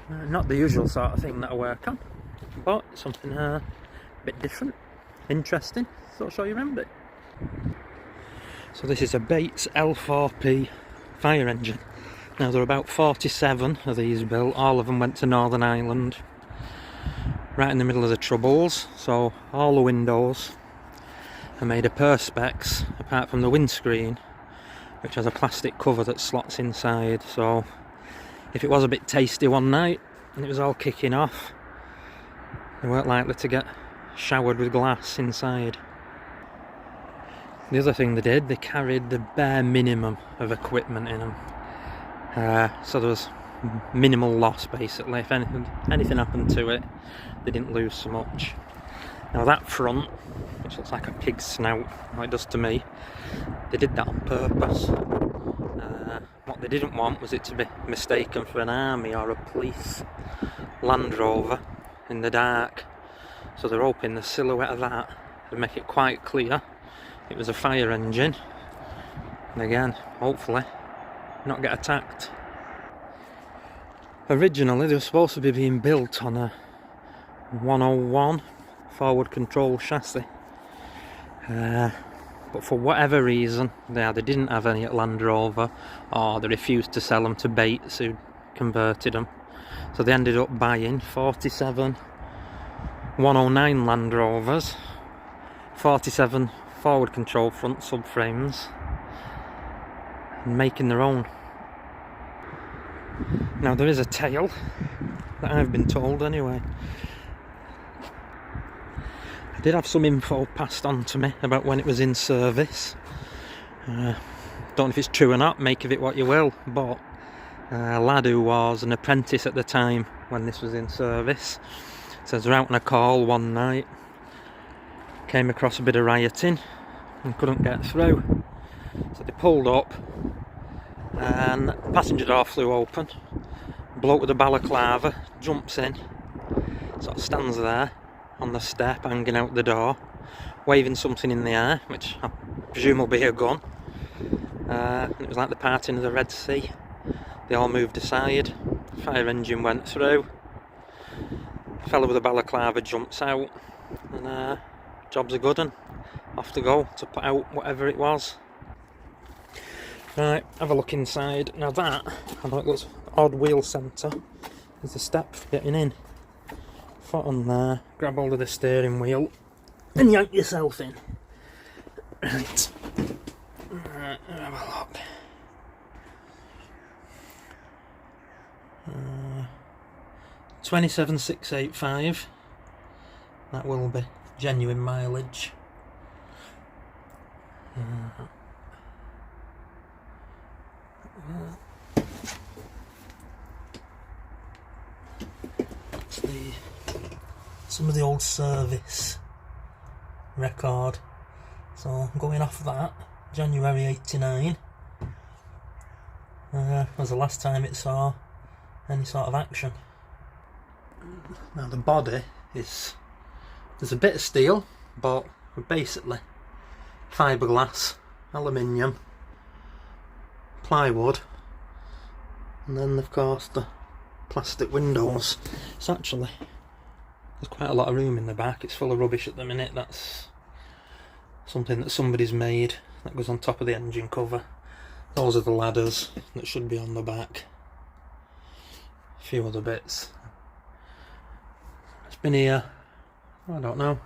Not the usual sort of thing that I work on, but something a bit different, interesting, so I'll show you around it. So this is a Bates L4P fire engine. Now there are about 47 of these built, all of them went to Northern Ireland, right in the middle of the Troubles, so all the windows are made of perspex, apart from the windscreen, which has a plastic cover that slots inside, so if it was a bit tasty one night and it was all kicking off, they weren't likely to get showered with glass inside. The other thing they did, they carried the bare minimum of equipment in them. So there was minimal loss basically. If anything happened to it, they didn't lose so much. Now that front, which looks like a pig's snout, like it does to me, they did that on purpose. What they didn't want was it to be mistaken for an army or a police Landrover in the dark. So they're hoping the silhouette of that would make it quite clear it was a fire engine. And again, hopefully, not get attacked. Originally they were supposed to be being built on a 101 forward control chassis. But for whatever reason, they either didn't have any at Land Rover or they refused to sell them to Bates, who converted them. So they ended up buying 47 109 Land Rovers, 47 forward control front subframes, and making their own. Now there is a tale, that I've been told anyway. I did have some info passed on to me about when it was in service. Don't know if it's true or not, make of it what you will, but a lad who was an apprentice at the time when this was in service says they're out on a call one night, came across a bit of rioting and couldn't get through. So they pulled up and the passenger door flew open. Bloke with a balaclava jumps in, sort of stands there on the step hanging out the door, waving something in the air, which I presume will be a gun. It was like the parting of the Red Sea. They all moved aside, fire engine went through, the fellow with the balaclava jumps out, and job's a good one. Off to go to put out whatever it was. Right, have a look inside. Now that, I know it looks odd wheel centre, there's a step for getting in. Foot on there, grab hold of the steering wheel and yank yourself in. Right, have a look. 27,685. That will be genuine mileage. That's some of the old service record. So I'm going off that, January 89. Was the last time it saw any sort of action. Now the body is, there's a bit of steel, but basically fiberglass, aluminium, plywood, and then of course the plastic windows. It's actually, there's quite a lot of room in the back. It's full of rubbish at the minute. That's something that somebody's made that goes on top of the engine cover. Those are the ladders that should be on the back. A few other bits. It's been here, I don't know,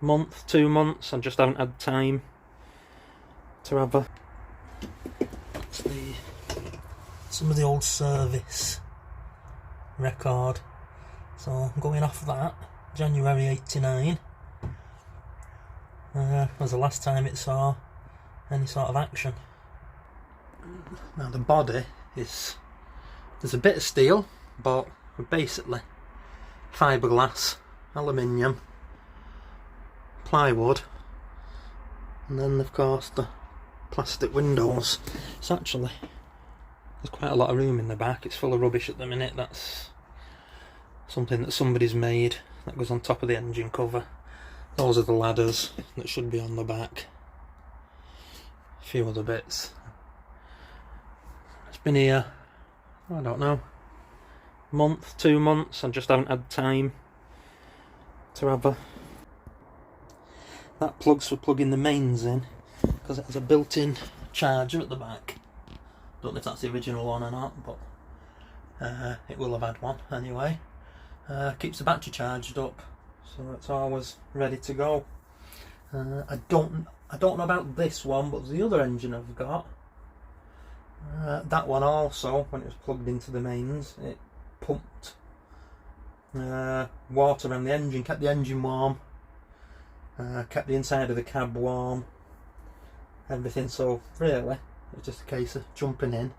month, 2 months. I just haven't had time to have a... some of the old service record. So I'm going off that, January 89. Was the last time it saw any sort of action. Now the body is, there's a bit of steel, but basically fiberglass, aluminium, plywood, and then of course the plastic windows. It's actually, there's quite a lot of room in the back. It's full of rubbish at the minute. That's something that somebody's made that goes on top of the engine cover. Those are the ladders that should be on the back. A few other bits. It's been here, I don't know, month, 2 months. I just haven't had time to have a... That plug's for plugging the mains in, because it has a built-in charger at the back. Don't know if that's the original one or not, but it will have had one anyway. Keeps the battery charged up, so it's always ready to go. I don't know about this one, but the other engine I've got, that one also, when it was plugged into the mains, it pumped water around the engine, kept the engine warm, kept the inside of the cab warm, everything. So really, it's just a case of jumping in,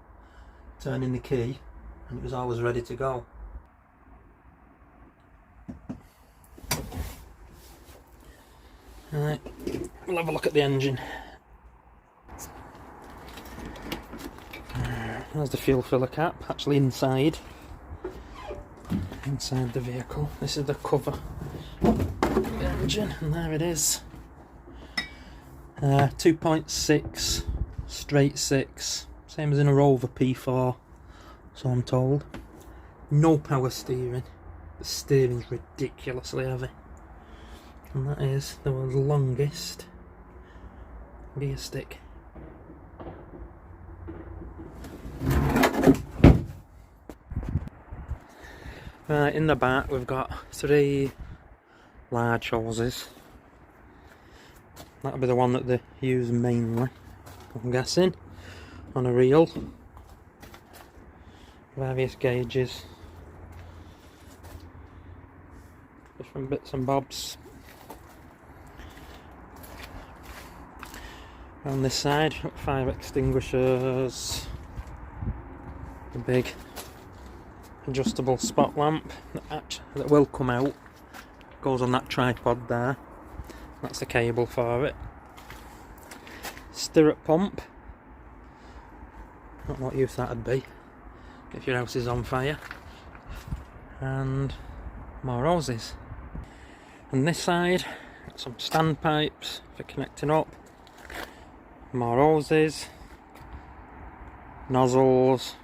turning the key, and it was always ready to go. Right, we'll have a look at the engine. There's the fuel filler cap, actually inside the vehicle. This is the cover of the engine, and there it is. 2.6 straight 6, same as in a Rover P4, so I'm told. No power steering. The steering's ridiculously heavy, and that is the world's longest gear stick. In the back we've got 3 large hoses. That'll be the one that they use mainly, I'm guessing, on a reel. Various gauges, different bits and bobs. On this side, 5 extinguishers, the big adjustable spot lamp that will come out, goes on that tripod there. That's the cable for it. Stirrup pump. Not what use that'd be if your house is on fire. And more hoses. And this side, got some standpipes for connecting up. More hoses, nozzles,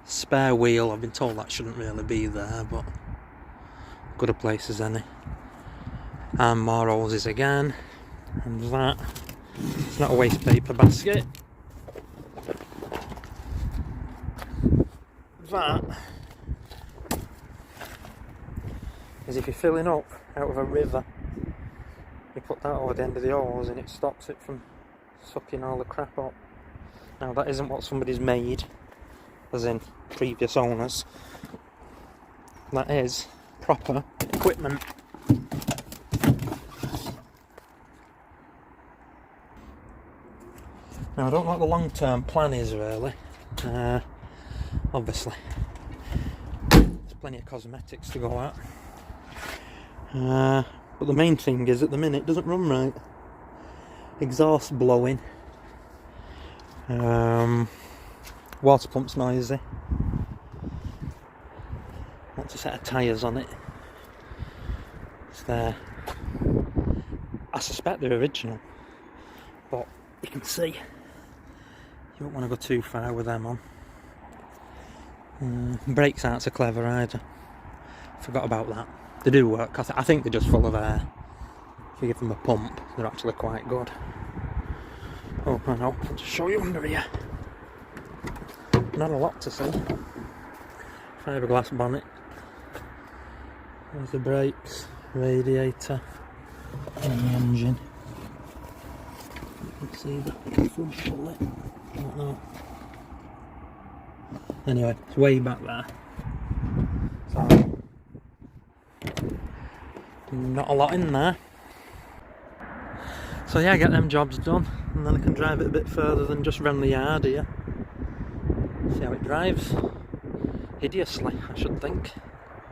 spare wheel. I've been told that shouldn't really be there, but good a place as any. And more hoses again. And that, it's not a waste paper basket. That is if you're filling up out of a river, you put that over the end of the hose and it stops it from sucking all the crap up. Now that isn't what somebody's made, as in previous owners. That is proper equipment. Now I don't know what the long-term plan is really. Obviously there's plenty of cosmetics to go at. But the main thing is at the minute it doesn't run right. Exhaust blowing. Water pump's noisy. Want a set of tyres on it. It's there. I suspect they're original, but you can see you don't want to go too far with them on. Brakes aren't so clever either. Forgot about that. They do work. I think they're just full of air. If you give them a pump, they're actually quite good. Oh, I know. I'll just show you under here. Not a lot to see. Fiberglass bonnet. There's the brakes, radiator, and the engine. You can see that. I can pull it. I don't know. Anyway, it's way back there. So, not a lot in there. So yeah, get them jobs done, and then I can drive it a bit further than just round the yard here. See how it drives. Hideously, I should think.